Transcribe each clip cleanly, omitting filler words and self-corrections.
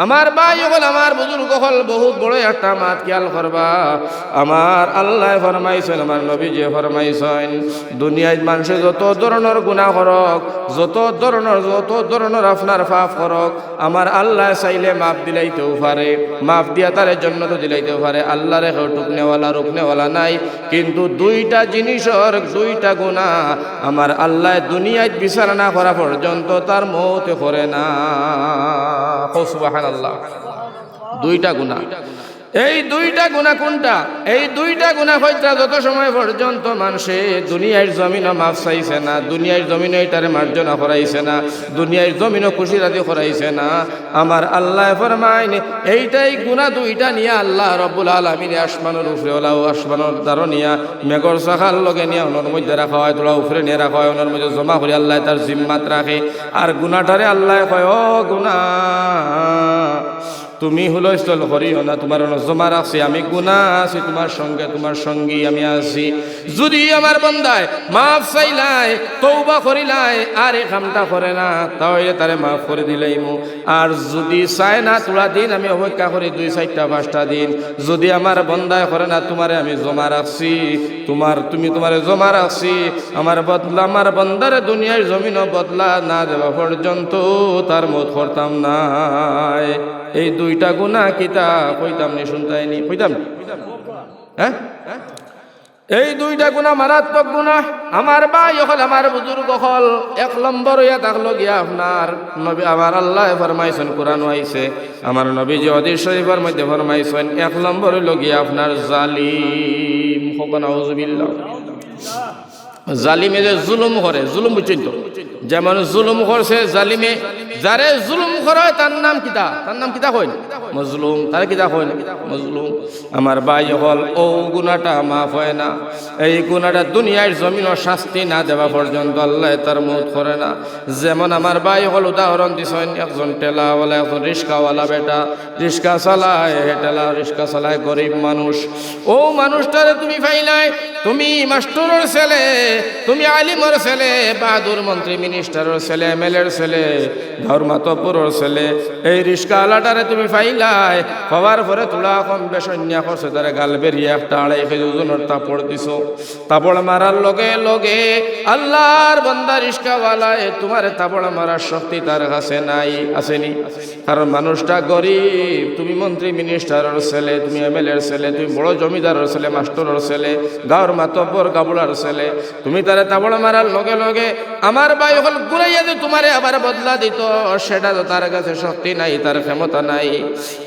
আমার ভাই হল আমার বুজুর্গ হল বহুত বড় একটা মাত খেয়াল করবা। আমার আল্লাহ ফরমাইছেন, আমার নবী যে ফরমাইছেন, দুনিয়ায় মানুষে যত ধরনের গুনাহ করক, যত ধরনের আপনার পাপ করক, আমার আল্লাহ চাইলে মাফ দিলাইতেও পারে, মাফ দিয়া তার জন্য তো দিলাইতেও পারে। আল্লাহ রেখে রুকনেওয়ালা নাই। কিন্তু দুইটা জিনিসের দুইটা গুনাহ আমার আল্লাহ দুনিয়ায় বিচার না করা পর্যন্ত তার মওত করে না। সুবহানাল্লাহ। দুইটা গুনাহ। এই দুইটা গুনাহ কোনটা? এই দুইটা গুনাহ হইতা যত সময় পর্যন্ত মানুষে দুনিয়ার জমিনও মাফ চাইছে না, দুনিয়ার জমিনও এটারে মার্জনা করাইছে না, দুনিয়ার জমিনও খুশি রাজি করাইছে না, আমার আল্লাহ ফরমাইন এইটাই গুনাহ দুইটা নিয়ে আল্লাহ রব্বুল আলামিন আসমানের উপরে ওলাও আসমানের দ্বারা নিয়া মেঘর শাখার লগে নিয়ে ওনার মধ্যে রাখা হয়, তোলা উপরে নিয়ে রাখা হয়, ওনার মধ্যে জমা করে আল্লাহ তার জিম্মাত রাখে। আর গুনাহটারে আল্লাহ কয়, ও গুনাহ তুমি হুলস্থল করিও না, তোমার জমা রাখছি আমি, গুনাহ আছি তোমার সঙ্গে, তোমার সঙ্গী আমি আছি। যদি আমার বান্দায় মাফ চাইলাই, তওবা করিলাই, আর এই কামটা করে না, তাহলে তারে মাফ করে দিলাইমু। আর যদি চায় না, তোরা দিন আমি অপেক্ষা করি 2, 4, 5টা দিন। যদি আমার বান্দায় করে না, তোমারে আমি জমা রাখছি, তোমারে জমা রাখছি, আমার বদলা আমার বান্দারে দুনিয়ার জমিনও বদলা না দেওয়া পর্যন্ত তার মত করতাম না। এই দুইটা গুনাহ কিতা কইতাম নি, শুনতাইনি কইতাম, হ্যাঁ? এই দুইটা গুনাহ মারাত্মক গুনাহ। আমার ভাই হল আমার বুজুর্গ হল 1 নম্বর হইয়া থাকলো গিয়া আপনার নবী, আমার আল্লাহ ফরমাইছেন, কোরআন আইছে, আমার নবীজি হাদিস শরীফের মধ্যে ফরমাইছেন, 1 নম্বর হইল গিয়া আপনার জালিম। নাউযুবিল্লাহ। জালিমে যে জুলুম করে, জুলুম বুঝছেন তো, যেমন জুলুম করছে জালিমে, যারে জুলুম করে তার নাম কিতা, তার নাম কিতা কইন? মজলুম। তার কিতা কইন? মজলুম। আমার ভাই হল ও গুনাহটা মাফ হয় না। এই গুনাহটা দুনিয়ার জমিনও শাস্তি না দেওয়া পর্যন্ত আল্লাহ তার মওত করে না। যেমন আমার ভাই হল উদাহরণ দিছেন, একজন ঠেলাওয়ালা, একজন রিস্কাওয়ালা বেটা, রিস্কা চালায়, ঠেলা রিস্কা চালায়, গরিব মানুষ। ও মানুষটারে তুমি পাইলাই, তুমি মাস্টরের ছেলে, তুমি আলিমর ছেলে, বাহাদুর মন্ত্রী মিনিস্টারের ছেলে, এমএলএর ছেলে, ধর্মাতপুরের ছেলে, এই রিস্কাওয়ালাটারে তুমি পাইলাই, পাওয়ার পরে তোলা কম বেশন্যা করছে, তারে গাল বেরিয়ে একটা 2.5 কেজি ওজনের তাপড় দিছ। তাপড় মারার লগে লগে আল্লাহর বান্দা রিস্কাওয়ালায় তোমারে তাপড় মারার শক্তি তার কাছে নাই, আসেনি? কারণ মানুষটা গরিব, তুমি মন্ত্রী মিনিস্টারের ছেলে, তুমি এমএলএর ছেলে, তুমি বড় জমিদারের ছেলে, মাস্টরের ছেলে, গাঁর মাতব্বর গাবুলার ছেলে, তুমি তারে তাবড় মারার লগে লগে আমার ভাই হল ঘুরাইয়া যে তোমারে আবার বদলা দিত, সেটা তো তার কাছে শক্তি নাই, তার ক্ষমতা নাই।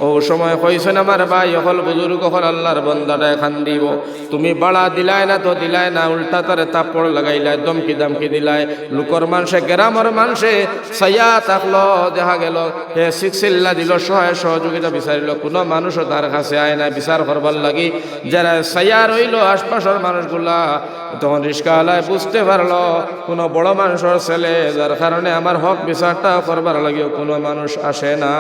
ও সময় কইছেন আমার ভাই হল বুজুর্গ হল আল্লাহর বান্দাটা এখান দিব, তুমি বাড়া দিলাই না তো দিলাই না, উল্টা তারে তাপড় লাগাইলাই, দমকি দামকি দিলাই। লোকর মানুষে, গ্রামের মানুষে সাইয়া থাকলো, দেখা গেল হে সিক্সিল্লা দিল, সহযোগিতা বিচারিল, কোনো মানুষও তার কাছে আয় না বিচার করবার লাগি। যারা সাইয়া রইল আশপাশের মানুষগুলা, তখন রিস্কাওয়ালায় বুঝতে পারলো কোনো বড় মানুষের ছেলে, যার কারণে আমার হক বিচারটা করবার লাগেও কোনো মানুষ আসে না।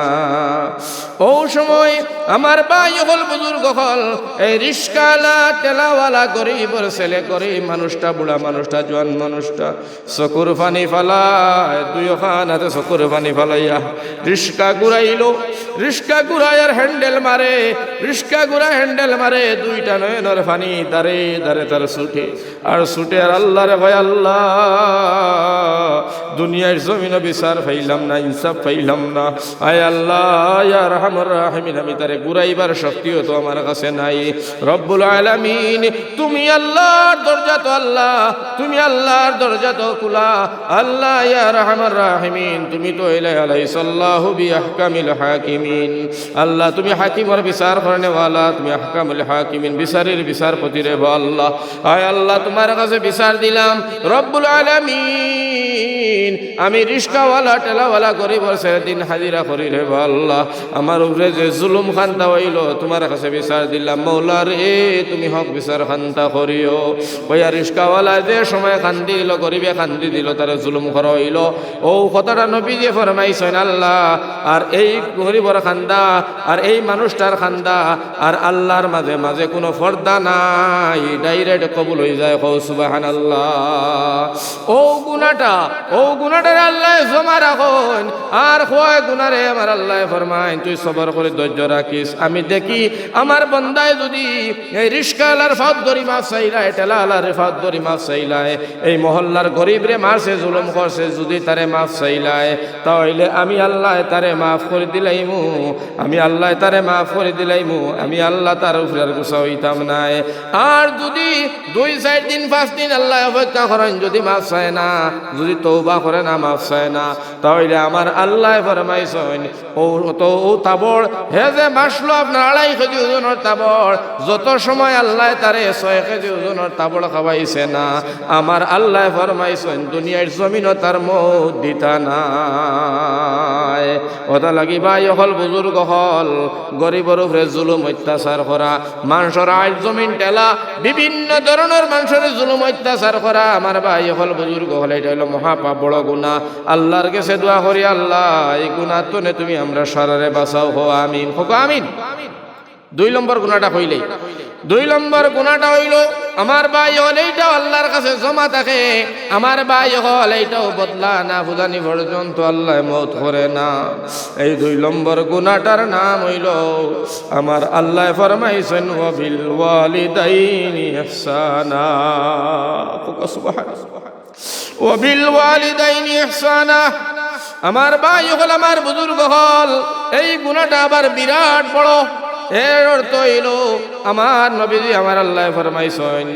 ও সময় আমার ভাই হল বুজুর্গ হল এই রিস্কাওয়ালা, ঠেলাওয়ালা, গরিবের ছেলে, গরিব মানুষটা, বুড়া মানুষটা, জোয়ান মানুষটা চকুর পানি ফালায়, 2 খানাতে চকুর পানি ফালাইয়া রিস্কা ঘুরাইলো। রিস্কা ঘুরাইয়ার হ্যান্ডেল মারে, রিস্কা ঘুরা হ্যান্ডেল মারে, 2টা নয়নের পানি দারে দারে তার ছুটে আর ছুটে। আর আল্লাহ রে ভাই, আল্লাহ দুনিয়ার জমিনে বিচার পাইলাম না, ইনসাফ পাইলাম না, আয় আল্লাহ ইয়া রাহমার রাহিমিন, আমি তারে ঘুরাইবার শক্তিও তো আমার কাছে নাই। রব্বুল আলামিন, তুমি আল্লাহর দরজা তো আল্লাহ, তুমি আল্লাহর দরজা তো খোলা, আল্লাহ ইয়া রাহমার রাহিমিন, তুমি তো আলাইসাল্লাহু বিআহকামিল হাকিমিন, আল্লাহ তুমি হাকিমের বিচার করনেওয়ালা, তুমি আহকামুল হাকিমিন, বিচারের বিচারপতি রে আল্লাহ। আয় আল্লাহ তোমার কাছে বিচার দিলাম রব্বুল আলামিন, আমি রিস্কাওয়ালা, ঠেলাওয়ালা, গরিবের ছেলে দিন হাজিরা করি রে আল্লাহ, আমার উপরে যে জুলুম খান্তা হইল তোমার কাছে বিচার দিলাম, মৌলা রে তুমি হক বিচার খান্তা করিও। ওইয়া রিস্কাওয়ালা যে সময় খান্দি দিল, গরিবে খান্দি দিল, তার জুলুম করা হইল, ও কথাটা নবী যে ফরমাইছেন আল্লাহ, আর এই গরিবর খান্দা আর এই মানুষটার খান্দা আর আল্লাহর মাঝে মাঝে কোনো পর্দা নাই, ডাইরেক্ট কবুল হয়ে যায়। সুবহানাল্লাহ। ও গুনাহটা, ও গুনাহটারে আল্লাহ জমা রাখুন আর কয় গুনারে আমার আল্লাহ ফরমায় তুই সবর করে ধৈর্য রাখিস আমি দেখি আমার বান্দায় যদি এই রিস্কালার ফাদ ধরি মাছ চাইলায় টেলালার ফাদ ধরি মাছ চাইলায় এই মহল্লার গরিব রে মারছে জুলুম করছে যদি তারে মাফ চাইলায় তাহলে আমি আল্লাহ তারে মাফ করে দিলাইমু আমি আল্লাহ তারে মাফ করে দিলাইমু আমি আল্লাহ তার উপরে আর গুসা হইতাম নাই আর যদি 2-4 দিন 5 দিন আল্লাহ অপেক্ষা করেন যদি মাফ চায় না যদি তওবা করে না মাফ চায় না তাহলে আমার আল্লাহ ফরমাইছেন ও তাবড় হে যে মাসলো আপনার 2.5 কেজি ওজনের তাবড় যত সময় আল্লাহ তারে 6 কেজি ওজনের তাবড় খাওয়াইছে না আমার আল্লাহ ফরমাইছেন দুনিয়ার জমিনও তার মত দিতা নাই ওটা লাগি ভাই হল বুজুর্গ হল গরিবের উপরে জুলুম অত্যাচার করা মানুষের আইল জমিন টেলা বিভিন্ন ধরনের মানুষের জুলুম অত্যাচার করা আমার ভাই হল বুজুর্গ হল এটা হলো মহাপাপ বড় গুনাহ আল্লাহর কাছে দোয়া করি আল্লাহ এই গুনাহ তো নে তুমি আমরা সারারে বাঁচাও হো আমিন হোক আমিন 2 নম্বর গুনাহটা হইলেই 2 নম্বর গুনাহটা হইল আমার ভাই হল এইটাও আল্লাহর কাছে জমা থাকে আমার ভাই হল এইটাও বদলা না বুঝানি পর্যন্ত আল্লাহ মওত করে না এই 2 নম্বর গুনাহটার নাম হইল আমার আল্লাহ ফরমাইছেন ওয়া বিল ওয়ালিদাইনি ইহসানা সুবহানাল্লাহ ওয়া বিল ওয়ালিদাইনি ইহসানা আমার ভাই হল আমার বুজুর্গ হল এই গুনাহটা আবার বিরাট বড় এর অর্থ হইল আমার নবীজি আমার আল্লাহ ফরমাইছেন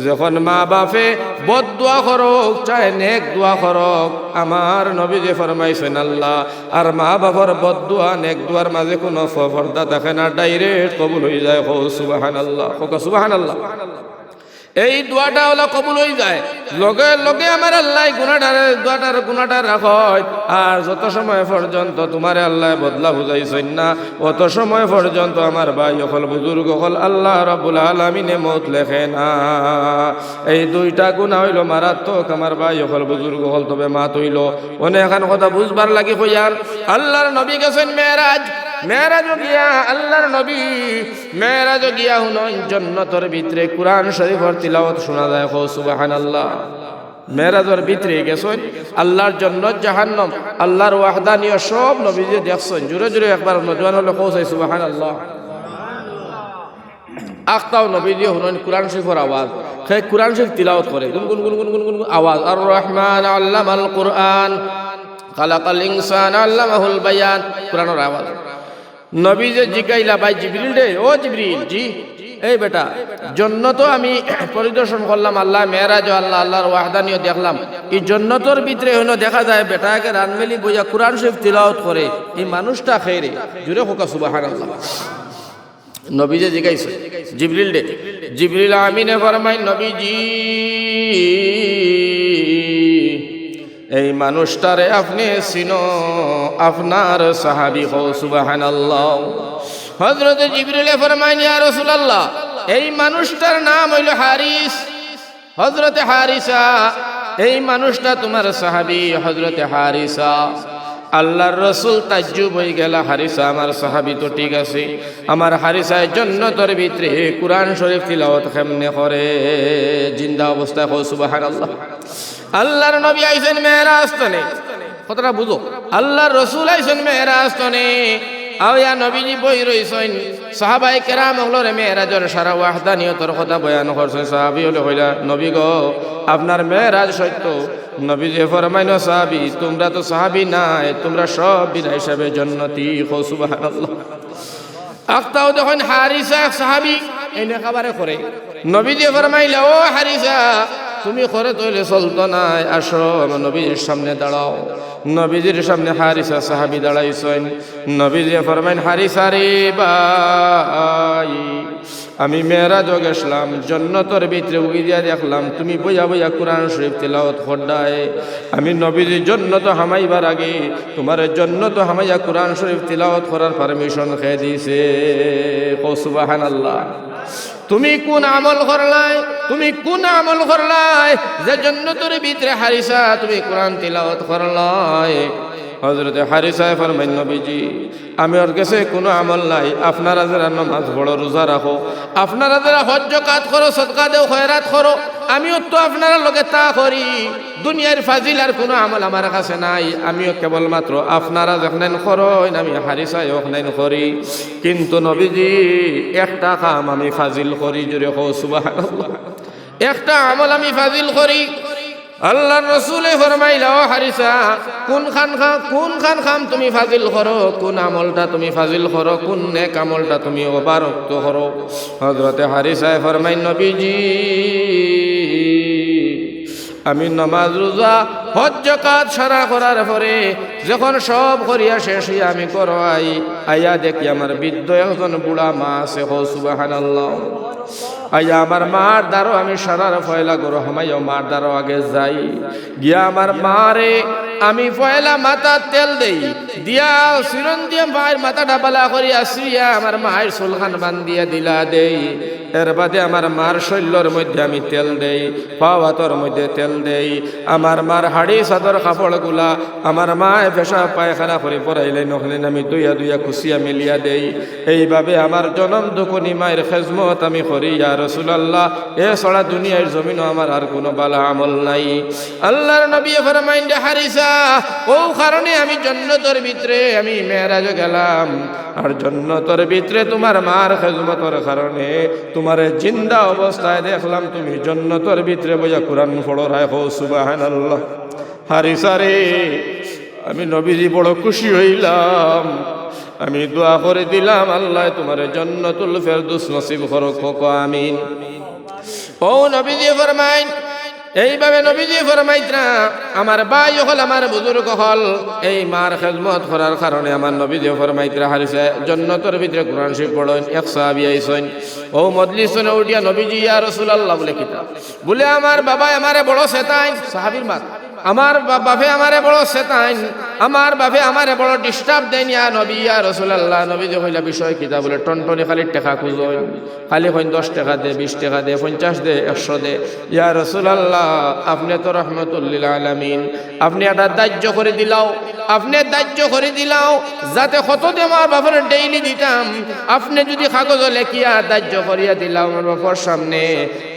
যখন মা বাপে বদদুয়া করুক চাই নেক দোয়া করুক আমার নবীজি ফরমাইছেন আল্লাহ আর মা বাবার বদদুয়া নেক দোয়ার মাঝে কোনো পর্দা থাকে না ডাইরেক্ট কবুল হয়ে যায় হো সুবহানাল্লাহ হো সুবহানাল্লাহ এই দোয়াটা হলো কবুল হয়ে যায় লগে লগে আমার আল্লাহ গুনাহটার রাখয় আর যত সময় পর্যন্ত তোমার আল্লাহ বদলা বুঝাইছেন না অত সময় পর্যন্ত আমার ভাই হল বুজুর্গ হল আল্লাহ রাব্বুল আলামিনে মওত লেখে না এই 2টা গুনাহ হইল মারাত্মক আমার ভাই হল বুজুর্গ হল তবে মা তৈল অনেক এখন কথা বুঝবার লাগি হইয়ার আল্লাহর নবী গেছেন মেরাজ গিয়া আল্লাহর নবী মেরাজ গিয়া হুনন জান্নাতের ভিতরে কুরআন শরীফের তিলাওয়াত শোনা যায় হো সুবহানাল্লাহ মেরাজের ভিতরে গেছেন আল্লাহর জান্নাত জাহান্নাম আল্লাহর ওয়াহদানিয়ত সব নবীজি দেখছেন জোরে জোরে একবার নজওয়ান হলো কওছে সুবহানাল্লাহ আখতাও নবীজি হুনন কুরআন শরীফের আওয়াজ সে কুরআন শরীফ তিলাওয়াত করে গুনগুন গুনগুন গুনগুন আওয়াজ আর রহমান আল্লামাল কুরআন খালাকাল ইনসান আল্লামাহুল বায়ান কুরআনের আওয়াজ নবী যে জিগাইলা ভাই জিবরিল রে ও জিবরিল জি এই বেটা জান্নাত আমি পরিদর্শন করলাম আল্লাহ মেরাজ আল্লাহর ওয়াহদানিয়ত দেখলাম এই জান্নাতের ভিতরে হইনো দেখা যায় বেটাকে রানমেলি বইয়া কুরআন শরীফ তিলাওয়াত করে এই মানুষটা খেরে জুরে হোকা সুবহানাল্লাহ নবী যে জিগাইছে জিবরিল রে জিবরিল আমিনে ফরমাই নবীজি এই মানুষটারে আপনি চিনো আপনার সাহাবী হও সুবহানাল্লাহ হযরত জিবরিল ফরমায় ইয়া রাসূলুল্লাহ এই মানুষটার নাম হইল হারিস হযরত হারিসা এই মানুষটা তোমার সাহাবী হযরত হারিসা আল্লাহর রাসূল তাজ্জুব হয়ে গেল হারিসা আমার সাহাবী তো ঠিক আছে আমার হারিসা জান্নাতের ভিতরে কুরআন শরীফ তিলাওয়াত কেমনে করে জিন্দা অবস্থায় হও সুবহানাল্লাহ আল্লাহর নবী আইছেন মেরাজ তনে কথাটা বুঝো আল্লাহর রাসূল আইছেন মেরাজ তনে আওয়া নবীজি বই রইছেন সাহাবায়ে কেরাম হলরে মেরাজের সারা ওয়াহদানিয়তের কথা বয়ান করছেন সাহাবী হলে কইলা নবী গো আপনার মেরাজ সত্য নবীজি ফরমাইন সাহাবী তোমরা তো সাহাবী নাই তোমরা সব বিনা হিসাবে জান্নাতি হো সুবহানাল্লাহ আক্তাও দেখেন হারিসা সাহাবী এনে খাবারে করে নবীজি ফরমাইলা ও হারিসা তুমি করে তৈলে চলতো নাই আসো আমার নবীর সামনে দাঁড়াও নবীজির সামনে হারিসা সাহাবী দাঁড়াইছেন নবীজি ফরমাইন হারিসা রে ভাই আমি মেরাজ গেছলাম জান্নাতের ভিতরে উকি দিয়া দেখলাম তুমি বইয়া বইয়া কুরআন শরীফ তিলাওয়াত করদায় আমি নবীজি জান্নাত হামাইবার আগে তোমার জান্নাত হামাইয়া কুরআন শরীফ তিলাওয়াত করার পারমিশন খেয়ে দিয়েছে ও সুবহানাল্লাহ তুমি কোন আমল করলাই যে জান্নাতের ভিতরে হারিসা তুমি কুরআন তিলাওয়াত করলাই হযরতে হারিসা ফরমাইন নবীজি আমি ওর কাছে কোনো আমল নাই, আপনারা যারা নামাজ পড়ো রোজা রাখো, আপনারা যারা হজ যাকাত করো সদকা দেও খয়রাত করো, আমিও তো আপনারা লগে তা করি, দুনিয়ার ফাজিল আর কোনো আমল আমার কাছে নাই, আমিও কেবলমাত্র আপনারা যখন করো আমি হারিসাই ওখানে করি। কিন্তু নবীজি একটা কাম আমি ফাজিল করি, জোরে কও সুবহানাল্লাহ, একটা আমল আমি ফাজিল করি। আল্লাহর রাসূলে ফরমাইলা ও হারিসা কোন খান খাম তুমি ফাজিল করো, কোন আমলটা তুমি ফাজিল করো, কোন নেক আমলটা তুমি ওবারক্ত করো। হযরতে হারিসা ফরমাইন নবীজি আমি নামাজ রোজা হজ যাকাত সারা করার পরে যখন সব করিয়া শেষ হইয়া আমি করোয়াই আইয়া দেখি আমার বৃদ্ধ একজন বুড়া মা আছে, হো সুবহানাল্লাহ। আইয়া আমার মার দ্বারও আমি সারার ফয়লা করো হামাইয়া মার দ্বারও আগে যাই, গিয়া আমার মারে আমি পয়লা মাথা তেল দেই, দিয়া সিরন দিয়ে মায়ের মাথাটা বালা করিয়া শুইয়া আমার মায়ের চুলখান বান্ধিয়া দিলা দেই। এর বাদে আমার মার শৈল্যর মধ্যে আমি তেল দেই, পাওয়াতর মধ্যে তেল দেই, আমার মার হাড়ি চাদর কাপড়গুলা আমার মায় পেশাব পায়খানা করে পড়াইলে নখলেন আমি দুইয়া খুশিয়া মিলিয়া দেই। এইভাবে আমার জনম দুকুনি মায়ের খেজমত আমি করি ইয়া রাসূলুল্লাহ। এ ছড়া দুনিয়ার জমিনও আমার আর কোনো বালা আমল নাই। আল্লাহর নবী ফরমাইন হারিসা ও কারণে আমি জান্নাতের ভিতরে আমি মেরাজে গেলাম, আর জান্নাতের ভিতরে তোমার মার খেজমতের কারণে তোমার জিন্দা অবস্থায় দেখলাম তুমি জান্নাতের ভিতরে বইয়া কোরআন পড়ো রাখো সুবহানাল্লাহ। হারিসা রে আমি নবীজি বড় খুশি হইলাম, আমি দোয়া করে দিলাম আল্লাহ তোমার জান্নাতুল ফেরদৌস নসিব করুক, আমিন। ও নবীজি ফরমাইন এইভাবে নবীজি ফরমাইতরা আমার ভাই হল আমার বুজুর্গ হল এই মার খেদমত করার কারণে আমার নবীজি ফরমাইতরা হারিসা জান্নাতের ভিতরে কোরআন শরীফ পড়েন। এক সাহাবী আইছেন ও মজলিসে উঠিয়া নবীজি ইয়া রাসূলুল্লাহ বলে কিতাব বলে আমার বাবা আমারে বড় শয়তান, সাহাবীর মা আমার বাপে আমারে বড় শয়তান, আমার বাপে আমারে বড় ডিস্টার্ব দেন ইয়া নবী ইয়া রাসূলুল্লাহ। নবীজি কইলা বিষয় কিতা বলে টনটনি খালি টাকা খুঁজোয়, খালি কইন 10 টাকা দে 20 টাকা দে 50 দে 100 দে। ইয়া রাসূলুল্লাহ আপনি তো রাহমাতুল লিল আলামিন, আপনি এটা দাহ্য করে দিলাও, আপনি দাহ্য করে দিলাও যাতে কত দে আমার বাপরে ডেইলি দিতাম, আপনি যদি কাগজ লেখিয়া দাহ্য করিয়া দিলাও আমার বাবার সামনে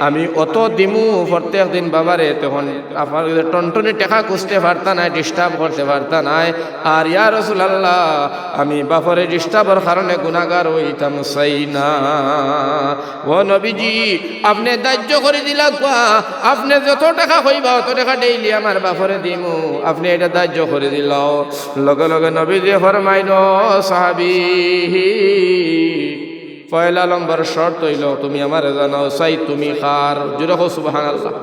আমি অত দিমু প্রত্যেক দিন বাবারে, তখন আপনার টনটনি টাকা খুঁজতে পারতা নাই, ডিস্টার্ব করতে পারতা নাই। আর ইয়া রাসূলুল্লাহ আমি বাপরে ডিস্টার্বের কারণে গুনাহগার হইতাম চাই না। ও নবীজি আপনি দাহ্য করে দিলা, আপনি যত টাকা কইবা অত টাকা ডেইলি আমার বাপরে দিমু, আপনি এটা দাহ্য করে দিলাও। লগে লগে নবীজি ফরমাইল সাহাবী পয়লা নম্বর শর্ত হইল তুমি আমারে জানাও চাই তুমি খার, জোরে কও সুবহানাল্লাহ,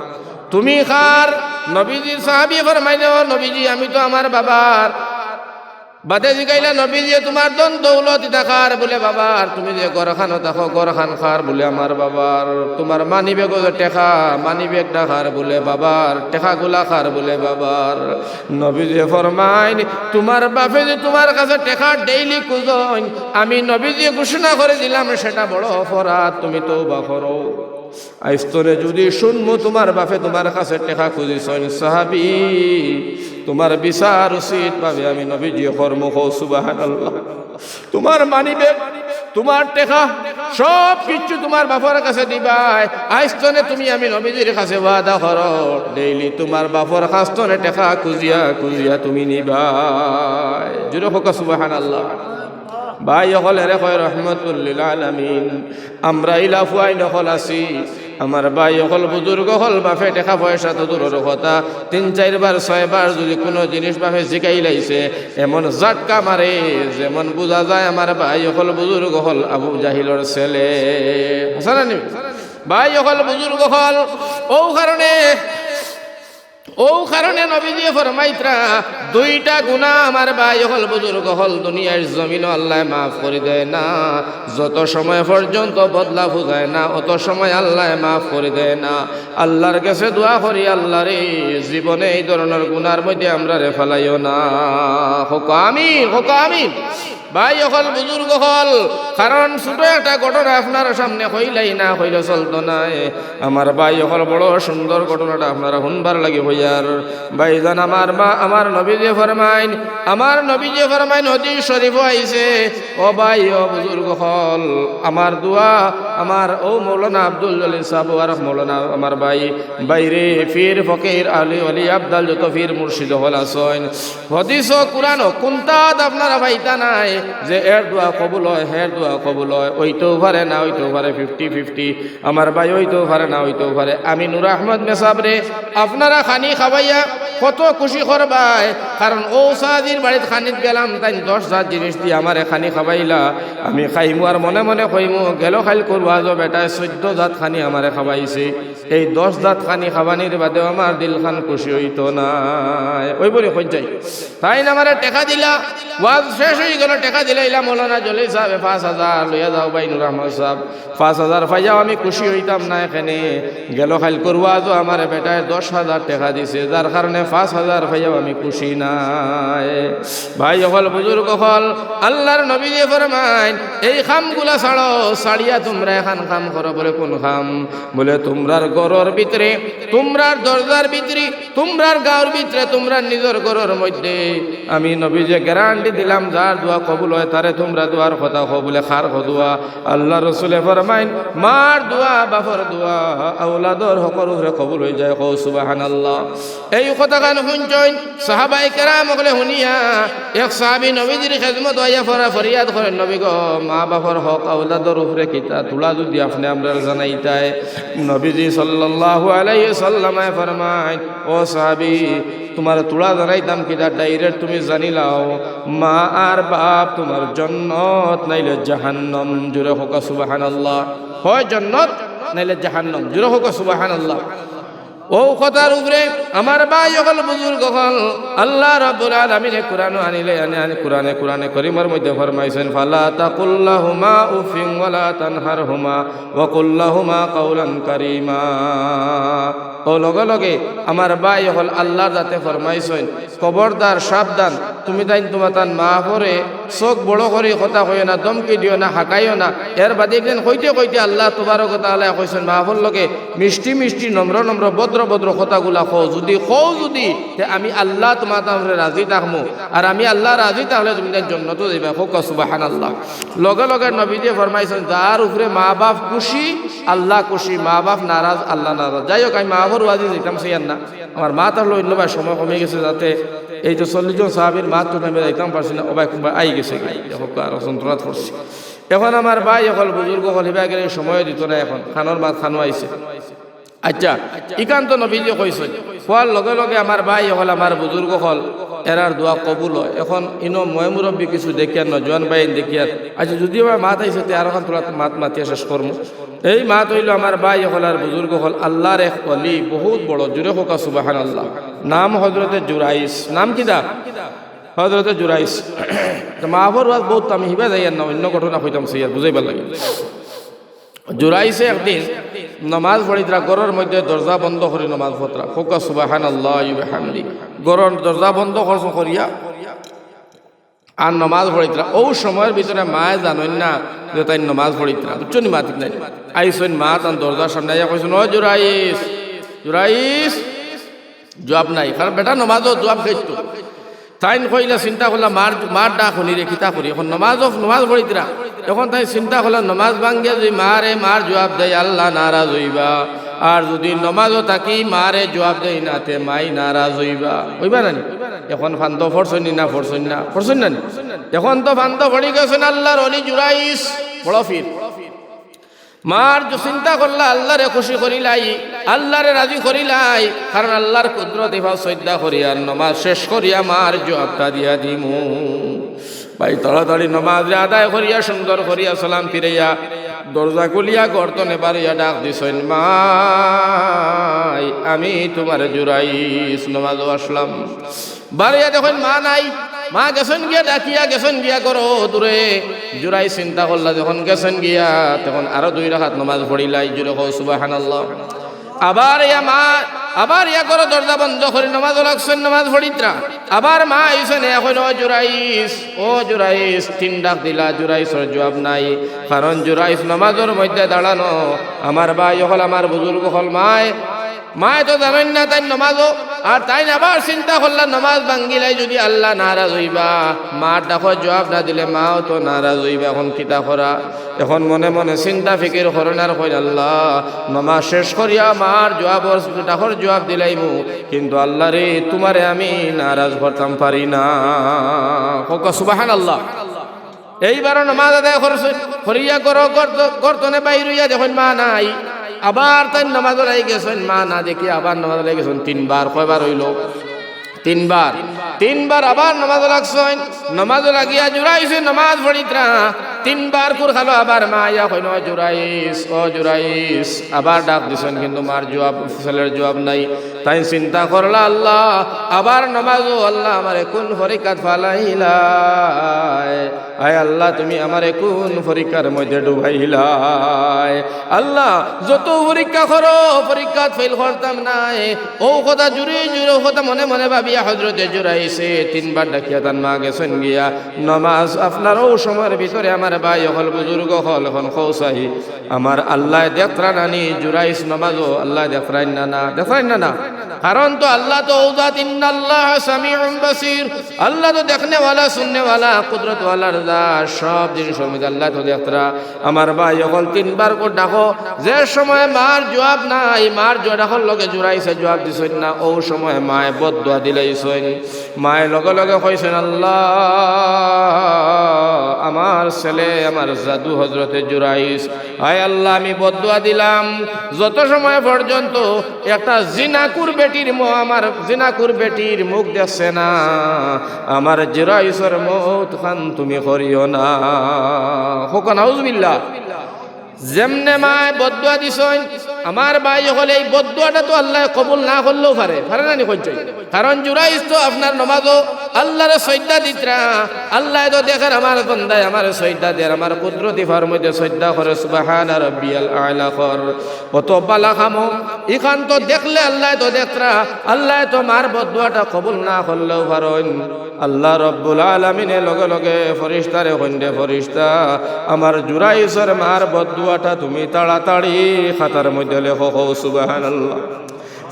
তুমি খার। নবীজি সাহাবী ফরমাইল নবীজি আমি তো আমার বাবার বাদে জিগাইলা নবীজি তোমার দন দৌলত দেখার বলে বাবার, তুমি যে গরখানো দেখো গরখান খার বলে আমার বাবার, তোমার মানিবেগ টেকা মানিবেগ ডাকার বলে বাবার, টেকা গুলা খার বলে বাবার। নবীজি ফরমাইন তোমার বাপে যে তোমার কাছে টেকা ডেইলি খুঁজন, আমি নবীজি ঘোষণা করে দিলাম সেটা বড় অপরাধ, তুমি তওবা করো। আইস্তরে যদি শুনমু তোমার বাপে তোমার কাছে টেকা খুঁজিছেন সাহাবী, তোমার বিচার উচিত ভাবে আমি নবীজি কর্ম হো সুবহানাল্লাহ। তোমার মানিবে তোমার টেকা সব কিছু তোমার বাপর কাছে দিবাই, আইস্তনে তুমি আমি নবীজির কাছে ওয়াদা করো ডেইলি তোমার বাপর কাছে টেকা খুঁজিয়া খুঁজিয়া তুমি নিবাই, জোরে হোক সুবহানাল্লাহ। ভাই হল রে কয় রহমাতুল লিল আলামিন, আমরা ইলাফুয়াই নকল আছি, আমার ভাই হল বুজুর্গ হল বাপে টাকা পয়সা তো দূরের কথা 3-4 বার 6 বার যদি কোনো জিনিস বাপে জিকাই লাইছে এমন জাটকা মারে যেমন বোঝা যায় আমার ভাই হল বুজুর্গ হল আবু জাহিলর ছেলে। হাসানানি ভাই হল বুজুর্গ হল ও কারণে নবীজি ফরমাইতরা দুইটা গুনাহ আমার ভাই হল বুজুর্গ হল দুনিয়ার জমিন আল্লাহ মাফ করে দেয় না, যত সময় পর্যন্ত বদলা বুঝায় না অত সময় আল্লাহ মাফ করে দেয় না। আল্লাহর কাছে দোয়া করি আল্লাহ রে জীবনে এই ধরনের গুনার মধ্যে আমরা রে ফেলাইও না, হোক আমিন হোক আমিন। ভাই হল বুজুর্গ হল, কারণ ছোট একটা ঘটনা আপনার সামনে হইলাই না হইলে চলতো না। আমার ভাই হল বড় সুন্দর ঘটনাটা আপনারা শুনবার লাগে হইয়ার। ভাইজান আমার মা আমার নবীজি ফরমাইন, আমার নবীজি ফরমাইন হাদিস শরীফ আইছে, ও ভাই ও বুজুর্গ হল, আমার দোয়া আমার ও মৌলানা আব্দুল জলিল সাহেব আর মৌলানা আমার ভাই বাইরে ফির ফকির আলী অলি আব্দাল যত ফির মুর্শিদ হল আসেন, হাদিস ও কোরআন কোনটাত আপনারা পাইতা নাই যে এর দোয়া কবুল হয় হের দোয়া কবুল হয়। ওইতেও পারে না ওইতেও পারে 50-50, আমার ভাই ওইতেও পারে না ওইতেও পারে। আমি নূর আহমদ মেসাব রে আপনারা খানি খাবাইয়া কত খুশি করবাই, কারণ ও সাদির বাড়িতে খানিত গেলাম তাই 10,000 জিনিস দিয়ে আমার খানি খাবাইলা, আমি খাইমু আর মনে মনে কইমু গেল খাইল করবো আজ বেটায় 14 জাত খানি আমারে খাবাইছে। এই 10 জাত খানি খাবানির বাদেও আমার দিল খান খুশি হইতো না। ওই বলে কই যাই তাই না আমারে টেকা দিলা, ওয়াজ শেষ হয়ে গেল, টেকা দিলাইলা মৌলানা জলিল সাহেব 5,000 লইয়া যাও ভাই নূর আহমদ সাহেব 5,000 পাইয়াও আমি খুশি হইতাম না। এখানে গেল খাইল করবো আজও আমার বেটায় 10,000 টাকা দিছে, যার কারণে 5,000 পাইয়াও আমি খুশি নাই। ভাই হল বুজুর্গ হল, আল্লাহর নবী দিয়ে ফরমাইন এই খামগুলা ছাড়ো, ছাড়িয়া তোমরা এখন খাম করো। বলে কোন খাম? বলে তোমরার ঘরের ভিতরে, তোমরার দরজার ভিতরে, তোমরার গাঁর ভিতরে, তোমরা নিজের ঘরের মধ্যে আমি নবী যে গ্যারান্টি দিলাম যার দোয়া কবুল হয় তারে তোমরা দোয়ার কথা কো। বলে খার দোয়া? আল্লাহ রসুলে ফরমাইন মার দোয়া, বাপর দোয়া, আওলাদর হকর উপরে কবুল হয়ে যায়। কও সুবহানাল্লাহ। এই কথা গান শুনছেন সাহাবায়ে কেরাম বলে শুনিয়া এক সাহাবী নবীজির খেদমত হইয়া ফরিয়াদ করেন, নবী গো মা বাপর হক আওলাদর উপরে কিতা তুলা যদি আপনি আমরা জানাইতাই। নবীজি সাল্লাল্লাহু আলাইহি সাল্লামে ফরমায়, ও সাহাবী তোমার তুলা জানাইতাম কিতা ডাইরেক্ট তুমি জানিলাও মা আর বাপ তোমার জান্নাত নাইলে জাহান্নাম। জোরে হোক সুবহানাল্লাহ। হয় জান্নাত নাইলে জাহান্নাম। জোরে হোক সুবহানাল্লাহ। ও কথার উপরে আমার ভাই হল বুজুর্গ হল, আল্লাহ রাব্বুল আলামিন কুরআন আনিলে আনি কুরআনে কারীমের মধ্যে ফরমাইছেন ফালা তাকুল্লাহুমা উফিন ওয়ালা তানহারহুমা ওয়া কুল্লাহুমা কাওলান কারীমা। ও লগে লগে আমার ভাই হল আল্লাহ যাতে ফরমাইছেন খবরদার সাবধান, তুমি তাই তোমার তান মা পরে চোখ বড় করে কথা কইও না, দমকি দিও না, হাঁকাইও না। এর বাদে একদিন কইতে কইতে আল্লাহ তোবারক ওয়া তাআলা কইছেন মা হল লগে মিষ্টি মিষ্টি নম্র নম্র ভদ্র ভদ্র কথাগুলা কও। যদি আমি আল্লাহ তোমার তাহলে রাজি থাকবো, আর আমি আল্লাহ রাজি তাহলে তুমি তার জন্নত যাইবা। হোক সুবহানাল্লাহ। লগে লগে নবীজি ফরমাইছেন যার উপরে মা বাপ খুশি আল্লাহ খুশি, মা বাপ নারাজ আল্লাহ নারাজ। যাই হোক আমি মা বাবার ওয়াজি যেতাম সেই না, আমার মা তাহলে অন্য ভাই সময় কমে গেছে, যাতে এই তো 40 জন সাহাবীর মা তো আমি যাইতাম পারছি না, ওবাই কুম্বা আই গেছে হোক আরো যন্ত্রণা করছি। এখন আমার ভাই এখন বুজুর্গ হল হিবা গেলে সময় দিত না, এখন খানোর মা খানো আইছে। আচ্ছা ইকান্ত নবীজি কইছে হওয়ার লগে লগে আমার ভাই হল আমার বুজুর্গ হল এরার দোয়া কবুল হয়। এখন ইনো মই মুরব্বী কিছু দেখিয়ার নজওয়ান ভাই দেখিয়ার আচ্ছা যদি আমার মাত আইসে আর এখন তোলা মাত মাতিয়া শেষ করবো। এই মাত হইল আমার ভাই হল আর বুজুর্গ হল আল্লাহর এক অলি, বহুত বড়। জুড়ে হোক সুবহানাল্লাহ। নাম হজরতে জুরাইস। নাম কিদা? হজরতে জুরাইস। মাহবর ওয়াজ বহুত আমি হিবা যাই না, অন্য ঘটনা হইতাম সেই আর বুঝাইবার লাগে। জুরাইসে একদিন নমাজ পড়িতরা ঘরের মধ্যে দরজা বন্ধ করে নমাজ পড়তরা। হোক সুবহানাল্লাহ ওয়া বিহামদি। ঘরের দরজা বন্ধ করিয়া আর নমাজ পড়িতরা। ও সময়ের ভিতরে মায়ে জানেন না যে তাই নমাজ পড়িতরা, বুঝছো নি? মাতিক নাই আইসেন মা তার দরজার সামনে আইয়া কইছেন ও জুরাইস। জুরাইস জবাব নাই, কারণ বেটা নমাজও জবাব খাইতো। তাই কইলা চিন্তা করলাম মার ডাক শুনি রে কিতা করি। এখন নমাজ পড়িতরা। এখন তাই চিন্তা করলাম নমাজ ভাঙ্গিয়া যদি মার জবাব দেয় আল্লাহ নারাজ হইবা, আর যদি নমাজও থাকি মারে জবাব দেয় না তে মাই নারাজ হইবা নানি। এখন ফান্ত ফরছনি না ফরছন নানি। এখন তো ফান্ত পড়ি গেছেন আল্লাহর অলি জুরাইস, বড় ফির। মার চিন্তা করলা আল্লাহরে খুশি করিলাই, আল্লাহরে রাজি করিলাই, কারণ আল্লাহর কুদরত এভাবে শ্রদ্ধা করিয়া নমাজ শেষ করিয়া মার জবাবটা দিয়া দিমু। ভাই তাড়াতাড়ি নমাজ আদায় করিয়া সুন্দর করিয়া সালাম ফিরাইয়া দরজা খুলিয়া গর্তনে বাড়িয়া ডাক দিছেন মাই আমি তোমার জুরাইস নমাজও আসলাম। বাড়িয়া দেখেন মা নাই, মা গেছেন গিয়া ডাকিয়া গেছেন গিয়া করো দূরে। জুরাই চিন্তা করলা যখন গেছেন গিয়া তখন আরো 2 রাকাত নমাজ পড়িলাই। জুরে কও সুবহানাল্লাহ। আবার ইয়া মা আবার ইয়া করো দরজা বন্ধ করে নামাজ লাগছেন নামাজ পড়িত্রা আবার মা আইছেন এখন ও জুরাইস 3 ডাক দিলা জুরাইসের জবাব নাই কারণ জুরাইস নামাজের মধ্যে দাঁড়ানো আমার ভাই হল আমার বুজুর্গ হল মায় তো জানেন না তাই নামাজও আর তাই আবার চিন্তা করলাম নামাজ ভাঙ্গিলাই যদি আল্লাহ নারাজ হইবা মার ডাকো জবাব না দিলে মাও তো নারাজ হইবা এখন কিতা করা এখন মনে মনে চিন্তা ফিকির করেন আর কইন আল্লাহ নামাজ শেষ করিয়া মার ডাকর জবাব দিলাইমু কিন্তু আল্লাহ রে তোমারে আমি নারাজ করতাম পারি না সুবহানাল্লাহ। এইবার নামাজ আদায় করছে করিয়া করো গর্তনে বাইর হইয়া দেখুন মা নাই আবার তাই নামাজ লাই গেছেন মা না দেখি আবার নামাজ লাই গেছেন 3 বার কয়বার হইল 3 বার আবার নামাজ লাগছেন নামাজ লাগিয়া জুরাইছে নামাজ পড়িত্রা 3 বার কুর খালো আবার মা ইয়া কইন জুরাইস আবার ডাক দিছেন কিন্তু মার জবাব ছেলের জবাব নাই তাই চিন্তা করলা আল্লাহ আবার নামাজও আল্লাহ আমারে কোন পরীক্ষাত ফালাইলাই আয় আল্লাহ তুমি আমারে কোন পরীক্ষার মধ্যে ডুবাইলাই আল্লাহ যত পরীক্ষা করো পরীক্ষাত ফেল করতাম নাই ও কথা জুড়ে কথা মনে মনে ভাবিয়া হযরতে জুরাইছে 3 বার ডাকিয়া তার মা গেছেন গিয়া নামাজ আপনারও সময়ের ভিতরে আমার ভাই হল বুজুর্গ হল এখন খৌসাই আমার আল্লাহ দেখরা নানি জুরাইস নামাজও আল্লাহ দেখরাই না কারণ তো আল্লাহ তো ওজাত ইন্নাল্লাহ সামিউন বাসীর আল্লাহ তো দেখনে ওয়ালা শুননে ওয়ালা কুদরত ওয়ালা রাজা সব জিনিসের মধ্যে আল্লাহ তো দেখরা আমার ভাই এখন 3 বার করে ডাকো যে সময় মার জবাব নাই মার ডাকর লগে জুরাইছে জবাব দিছেন না ও সময় মায়ে বদদুয়া দিলাইছেন মায়ে লগে লগে কইছেন আল্লাহ আমার ছেলে আমার জাদু হযরতে জুরাইস আয় আল্লাহ আমি বদদুয়া দিলাম যত সময় পর্যন্ত একটা জিনাকুর বেটির মুখ দেখছে না আমার জুরাইসের মৌত খান তুমি করিও না হোক নাউজুবিল্লাহ যেমনে মায় বদদুয়া দিছেন আমার ভাই হলে এই বদদুয়াটা তো আল্লাহ কবুল না করলেও পারে না নি কইছে কারণ জুরাইস তো আপনার নামাজও আল্লাহর সজদা দিতরা আল্লাহ তো দেখেন আমার বান্দায় আমার সজদা দেয় আমার কুদরতি ফার মধ্যে সজদা করে সুবহানা রাব্বিয়াল আলা কর কত বালা খামো ইখান তো দেখলে আল্লাহ তো দেখরা আল্লাহ তো মার বদদুয়াটা কবুল না করলেও পারেন আল্লাহ রব্বুল আলামিনের লগে লগে ফেরেশতারে কইন্দে ফেরেশতা আমার জুরাইসের মার বদদুয়াটা তুমি তাড়াতাড়ি খাতার মধ্যে লেখো সুবহানাল্লাহ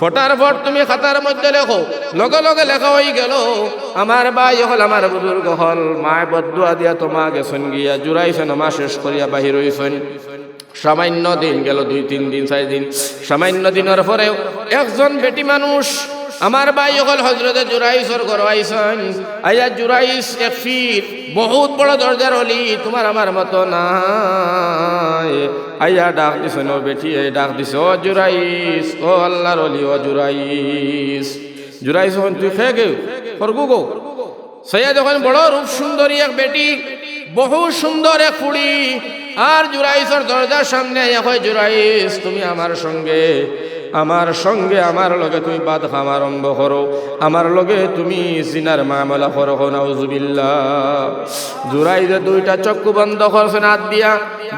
ফটাফট তুমি খাতার মধ্যে লেখো লগে লগে লেখা হয়ে গেল আমার ভাই হল আমার বুজুর্গ হল মায় বদদুয়া দিয়া তোমা গেছেন গিয়া জুরাইছে নামাজ শেষ করিয়া বাহির হইছেন সামান্য দিন গেল 2-3 দিন 4 দিন সামান্য দিনের পরেও একজন বেটি মানুষ আমার ভাই হল হযরতে জুরাইসের ঘর আইছেন আয়া জুরাইস এক ফির বহুত বড় দরজার অলি তোমার আমার মতো নাই আয়া ডাক দিছেন ও বেটি ডাক দিছে ও জুরাইস ও আল্লাহর অলি ও জুরাইস তুই খেয়ে গেও করগু গো সৈয়া যখন বড় রূপ সুন্দরী এক বেটি বহু সুন্দর এক কুড়ি আর জুরাইসের দরজার সামনে আয়া কয় জুরাইস তুমি আমার সঙ্গে আমার লগে তুমি বাদ খাম আরম্ভ করো আমার লগে তুমি জিনার মামলা করো নাউজুবিল্লাহ জুরাইসে 2টা চক্ষু বন্ধ করছেন হাত দিয়া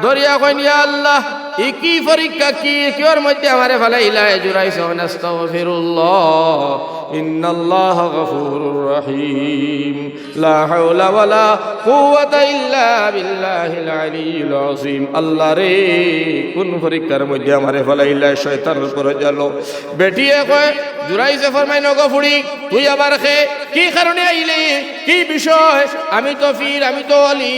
দরিয়া কইন ইয়া আল্লাহ ই কি পরীক্ষা কিওর মধ্যে আমারে ফালাইলা জুরাইস আস্তাগফিরুল্লাহ ইন্নাল্লাহ গফুরুর রহিম লা হাওলা ওয়ালা কুওয়াতা ইল্লা বিল্লাহিল আলিয়্যিল আযীম আল্লাহ রে কোন পরীক্ষার মধ্যে আমারে ফালাইলা শয়তানের উপরে জালো বেটিয়ে কয় জুরাইসে ফরমাইনো গো ফুড়ি তুই আবার কি কারণে আইলি কি বিষয় আমি তো ফির আমি তো অলি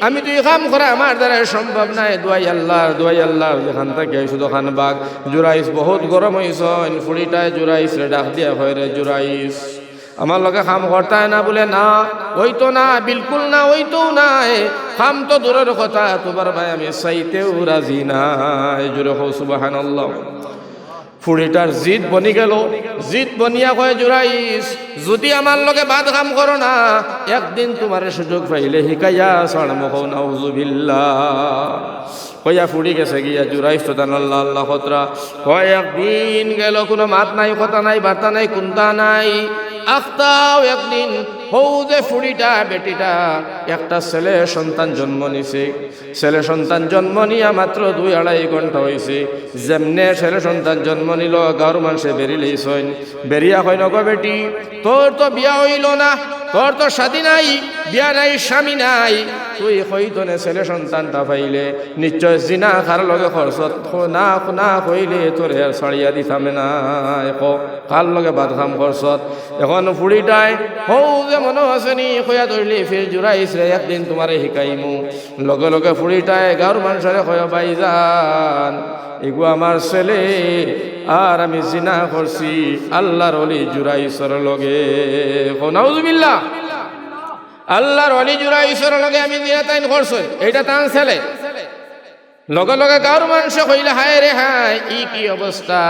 আমি তুই কাম করা আমার দ্বারা সম্ভব নাই দোয়াই আল্লাহ যেখান থেকে শুধু খানবাগ জুরাইস বহুত গরম হইছেন ফুড়িটায় জুরাইস রে ডাক দিয়া হয় রে জুরাইস আমার লগে খাম করতায় না বলে না ওই তো না বিলকুল না ওই তো না খাম তো দূরের কথা তোমার ভাই আমি চাইতেও রাজি না জুরে হো সুবহানাল্লাহ ফুড়িটার জিদ বনি গেল জিদ বনিয়া কয় জুরাইস যদি আমার লগে বাদ কাম করো না একদিন তোমার সুযোগ পাইলে হিকাইয়া ছাড়মো নাউজুবিল্লাহ কইয়া ফুড়ি গেছে গিয়া জুরাইস তো আল্লাহ আল্লাহ খতরা কয়েকদিন গেল, কোনো মাত নাই, কথা নাই, বার্তা নাই, কুন্তা নাই। আখতাও একদিন হৌ যে ফুড়িটা বেটিটা একটা ছেলে সন্তান জন্ম নিছে। ছেলে সন্তান জন্ম নিয়া মাত্র 2-2.5 ঘন্টা হয়েছে। যেমনে ছেলে সন্তান জন্ম নিল গাঁর মানুষে বেরিলেইছেন, বেরিয়া কই নগো বেটি তোর তো বিয়া হইল না, তোর তো শাদী নাই, বিয়া নাই, স্বামী নাই, তুই হইতনে ছেলে সন্তানটা পাইলে নিশ্চয় জিনা খার লগে খরচত না না কইলে তোর আর ছাড়িয়া দিতামে না, কার লগে বাদ খাম খরচত। এখন ফুড়িটাই হৌ যে মনে আসেনি কয়া ধরলি ফির জুরাইস রে একদিন তোমারে শিকাইমু। লগে লগে ফুড়িটাই গাঁর মানুষরে কয় বাই যান এগু আমার ছেলে আর আমি জিনা করছি আল্লাহর ওলি জুরাইসর লগে। নাউজুবিল্লাহ, আল্লাহর ওলি জুরাইসর লগে আমি জিনা তাইন করছি, এইটা তান ছেলে। লগে লগে গাঁর মানুষ কইলে হায় রে হায় ই কি অবস্থা,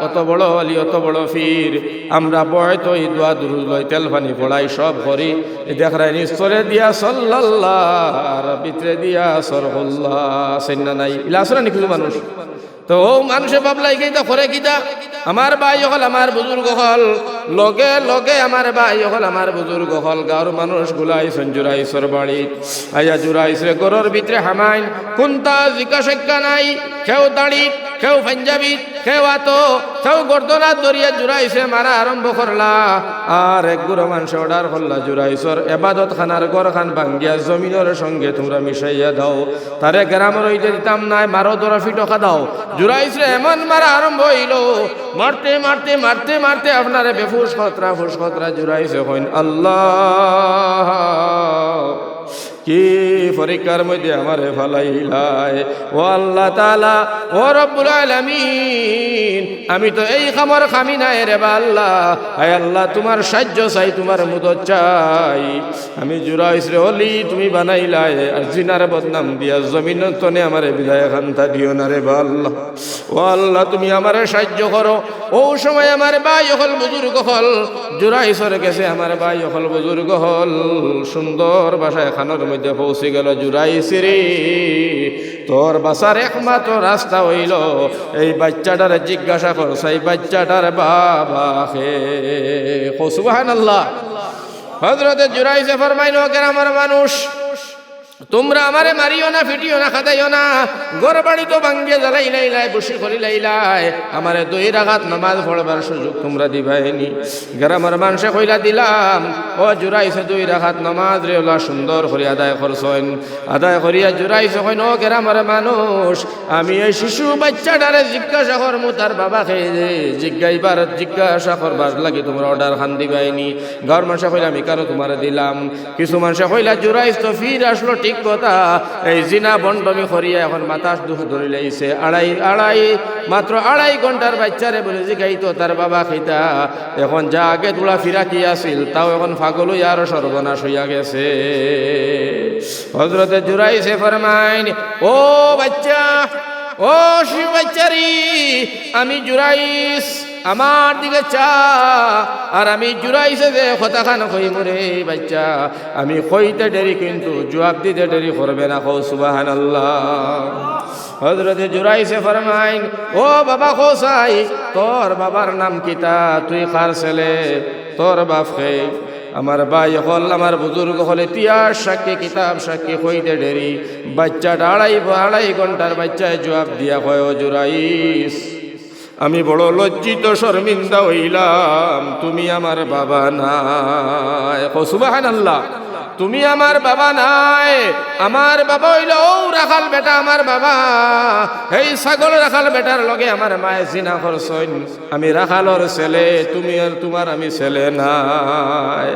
অত বড় অলি অত বড় ফির, আমরা বয় তো এই দোয়া দুরুদ লই তেল পানি পড়াই সব করি, দেখায় নিস্তরে দিয়া সাল্লাল্লাহ ভিতরে দিয়া সরহুল্লাহ সেন্না নাই ইলাসরা নিকুল মানুষ। তো ও মানুষে ভাবলাই গেইতা করে কিতা, আমার ভাই হল আমার বুজুর্গ হল, লগে লগে আমার ভাই হল আমার বুজুর্গ হল। গাঁর মানুষ গুলাইছেন জুরাইসর বাড়ি, আইয়া জুরাইসরে গরর ভিতরে হামাইন, কোনটা জিজ্ঞাসা নাই, কেউ দাড়ি, কেউ পাঞ্জাবি, কেউ আতো, কেউ গর্দনাথ দরিয়া জুরাইসে মারা আরম্ভ করলা। আর এক গুড়ো মানুষ অর্ডার করলা জুরাইসর এবাদত খানার গর খান ভাঙ্গিয়া জমিনের সঙ্গে তোমরা মিশাইয়া দাও, তারে গ্রামের হইতে দিতাম নাই, মারো ধরা ফিটকা দাও। জুরাইসরে এমন মারা আরম্ভ হইল, মারতে মারতে মারতে মারতে আপনারে বেফুস খতরা জুরাইসে হইন আল্লাহ কি পরীক্ষার মধ্যে আমারে ফালাইলাই। ও আল্লাহ তাআলা, ও রব্বুল আলামিন, আমি তো এই খামর খামি নাই রে বা আল্লাহ, আয় আল্লাহ তোমার সাহায্য চাই, তোমার মদত চাই। আমি জুরাইস রে অলি তুমি বানাইলাই, আর জিনার বদনাম দিয়া জমিন তনে আমারে বিদায় খান্তা দিও না রে বা আল্লাহ। ও আল্লাহ তুমি আমারে সাহায্য করো। ও সময় আমার ভাই হল বুজুর্গ হল, জুরাইসর গেছে আমার ভাই হল বুজুর্গ হল, সুন্দর বাসায় খানোর মধ্যে পৌঁছে গেল। জুরাইস রে তোর বাসার একমাত্র রাস্তা হইল এই বাচ্চাটার জিজ্ঞাসা করছে এই বাচ্চাটার বাবা কে। সুবহানাল্লাহ। হযরত জুরাইসে ফরমাইল গ্রামের মানুষ তোমরা আমারে মারিও না, ফিটিও না, খাদাইও না, ঘর বাড়ি তো ভাঙ্গিয়ে জ্বালাই লাইলাই, বসি করি লাইলাই, আমারে 2 রাকাত নামাজ পড়বার সুযোগ তোমরা দিবাইনি। গ্রামের মানুষে কইলা দিলাম, ও জুরাইসে 2 রাকাত নামাজ রে ওলা সুন্দর করে আদায় করছেন। আদায় করিয়া জুরাইসে কইন, ও গ্রামের মানুষ আমি এই শিশু বাচ্চাটারে জিজ্ঞাসা করমু তার বাবা খেয়ে জিজ্ঞাসা করবার লাগে তোমরা অর্ডার খান দিবাইনি। ঘর মানুষে কইলা আমি কেন তোমারে দিলাম। কিছু মানুষে কইলা জুরাইস তো ফির আসলো, ঠিক কথা, এই জিনা বন্ডমি করিয়া এখন বাতাস দুঃখ ধরে লাইছে। মাত্র 2.5 ঘন্টার বাচ্চারে বলে জিগাইতো তার বাবা খিতা, এখন যা আগে তোলা ফিরা কি আছিল তাও এখন পাগল হইয়া আরো সর্বনাশ হইয়া গেছে। হযরতে জুরাইসে ফরমাইন, ও বাচ্চা, ও শিশু বাচ্চারি, আমি জুরাইস, আমার দিকে চা, আর আমি জুরাইসে যে কথা খান কই মরে বাচ্চা, আমি কইতে দেরি কিন্তু জবাব দিতে দেরি করবে না। কও সুবহানাল্লাহ। হযরতে জুরাইসে ফরমাইন, ও বাবা খোসাই, তোর বাবার নাম কিতা, তুই কার ছেলে, তোর বাপ কে? আমার ভাই হল আমার বুজুর্গ হলে ইতিহাস সাক্ষী, কিতাব সাক্ষী, কইতে দেরি। বাচ্চাটা 2.5 ঘন্টার বাচ্চায় জবাব দিয়া কয়, ও জুরাইস, আমি বড় লজ্জিত শর্মিন্দা হইলাম, তুমি আমার বাবা নাই। সুবহানাল্লাহ। তুমি আমার বাবা নাই, আমার বাবা হইল ও রাখাল বেটা, আমার বাবা এই ছাগল রাখাল বেটার লগে আমার মায়ে জিনা করছেন, আমি রাখালর ছেলে, তুমি আর তোমার আমি ছেলে নাই।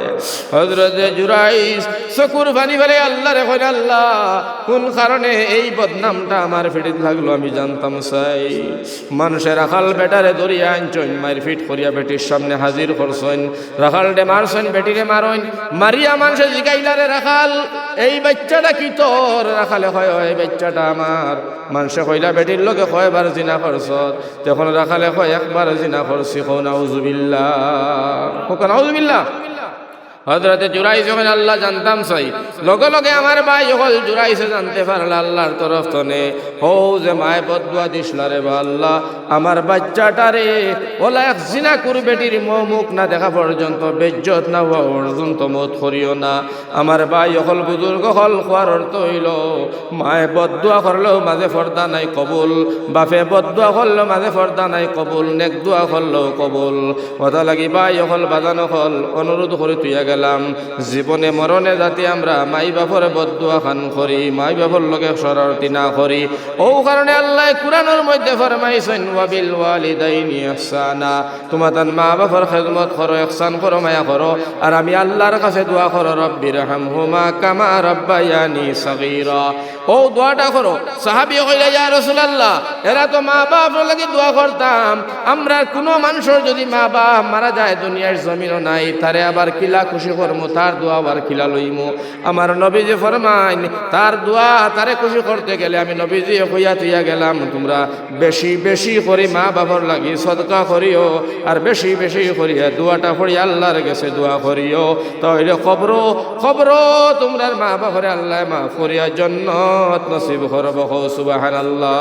হযরতে জুরাইস চকুর পানি ফেলে আল্লাহ রে কইল, আল্লাহ কোন কারণে এই বদনামটা আমার ফিটিত লাগলো আমি জানতাম চাই। মানুষের রাখাল বেটারে ধরিয়া আনছেন, মায়ের ফিট করিয়া বেটির সামনে হাজির করছেন, রাখাল ডে মারছেন, বেটিরে মারইন, মারিয়া মানুষে জিগাইলা, রে রাখাল এই বাচ্চাটা কি তোর? রাখালে কয়, এই বাচ্চাটা আমার। মানুষে কইলা বেটির লগে কয়বার জিনা করছ? তখন রাখালে কয়, একবার জিনা করছি। কও নাউজুবিল্লাহ, কও নাউজুবিল্লাহ। হযরতে জুরাইজ যখন আল্লাহ জানতাম চাই লগে লগে আমার ভাই হল জুরাইছে জানতে পারল আল্লাহর তরফ তনে হো যে মায় বদুয়া দিস না রে বা আল্লাহ আমার বাচ্চাটারে ওলা এক জিনা কুর বেটির মুখ না দেখা পর্যন্ত বেজ্জত না হওয়া পর্যন্ত মত করিও না। আমার ভাই হল বুজুর্গ হল খোয়ার অর্থ হইল মায়ে বদুয়া করলেও মাঝে পর্দা নাই কবুল, বাপে বদুয়া করলেও মাঝে পর্দা নাই কবুল, নেক দোয়া করলেও কবুল। কথা লাগি ভাই হল বাজানো হল অনুরোধ করে তুইয়া গেলাম জীবনে মরণে যাতে আমরা মাই বাপরে বদুয়া খান করি, মাই বাপর লগে শরারতি না করি। ও কারণে আল্লাহ কুরআনের মধ্যে ফরমাইছেন ওয়াবিল ওয়ালিদাইনি ইহসানা, তোমাদের মা বাবার খেদমত করো, ইহসান করো, মায়া করো। আর আমি আল্লাহর কাছে দোয়া করো রব্বিরহামহুমা কামা রাব্বায়ানি সাগীরা। ও দোয়াটা করো। সাহাবী কইলা ইয়া রাসূলুল্লাহ এরা তো মা বাবার লাগি দোয়া করতাম, আমরা কোনো মানুষের যদি মা বাপ মারা যায় দুনিয়ার জমিনও নাই তারে আবার কিলা খুশি করমু, তার দোয়া আবার কিলা লইমু। আমার নবীজি ফরমাইন তার দোয়া তারে খুশি করতে গেলে আমি নবীজি কইয়া তুইয়া গেলাম তোমরা বেশি বেশি করে মা বাবার লাগি সদকা করিও, আর বেশি বেশি করিয়া দোয়াটা পড়ি আল্লাহর কাছে দোয়া করিও। তাহলে খবর তোমরার মা বাবারে আল্লাহ মাফ করিয়া জান্নাত নসিব করব। সুবহানাল্লাহ।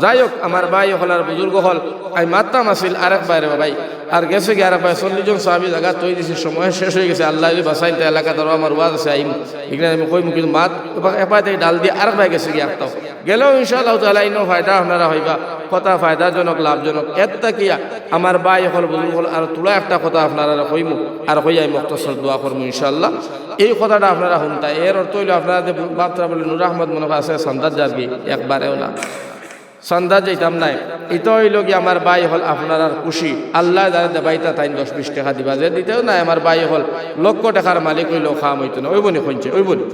যাই হোক আমার ভাই হলার বুজুর্গ হল আমি মাত্তাম আসিল আরেক বাইরে ভাই আর গেছে কি আরেক ভাই 40 জন সাহাবী জায়গা তৈরি দিয়েছে, সময় শেষ হয়ে গেছে। আল্লাহ যদি বাসাইন তো এলাকা ধরো আমার ওয়াজ আছে আইম এখানে আমি কইমু কিন্তু মাত এপাই থেকে ডাল দিয়ে আরেক ভাই গেছে কি একটাও গেলেও ইনশাআল্লাহ তাআলা ইনো ফায়দা আপনারা হইবা, কথা ফায়দাজনক লাভজনক। এত কিয়া আমার ভাই হল বুজুর্গ হল আর তুলা একটা কথা আপনারা কইমু আর কইয়াই মুক্তসর দোয়া করমু ইনশাআল্লাহ। এই কথাটা আপনারা শুনতা এর অর্থ হইল আপনারা যে বাপরা বলে নূর আহমদ মনে আছে সন্দার যাবি একবারেও না সন্ধ্যা যেতাম নাই। এটা হইল কি আমার ভাই হল আপনার আর খুশি আল্লাহ যারা দেবাইতা তাই 10-20 টাকা দিবা, যে দিতেও নাই আমার ভাই হল লক্ষ টাকার মালিক হইলেও খাম হইতো না। ওই বনি খুঁজছে ওই বনি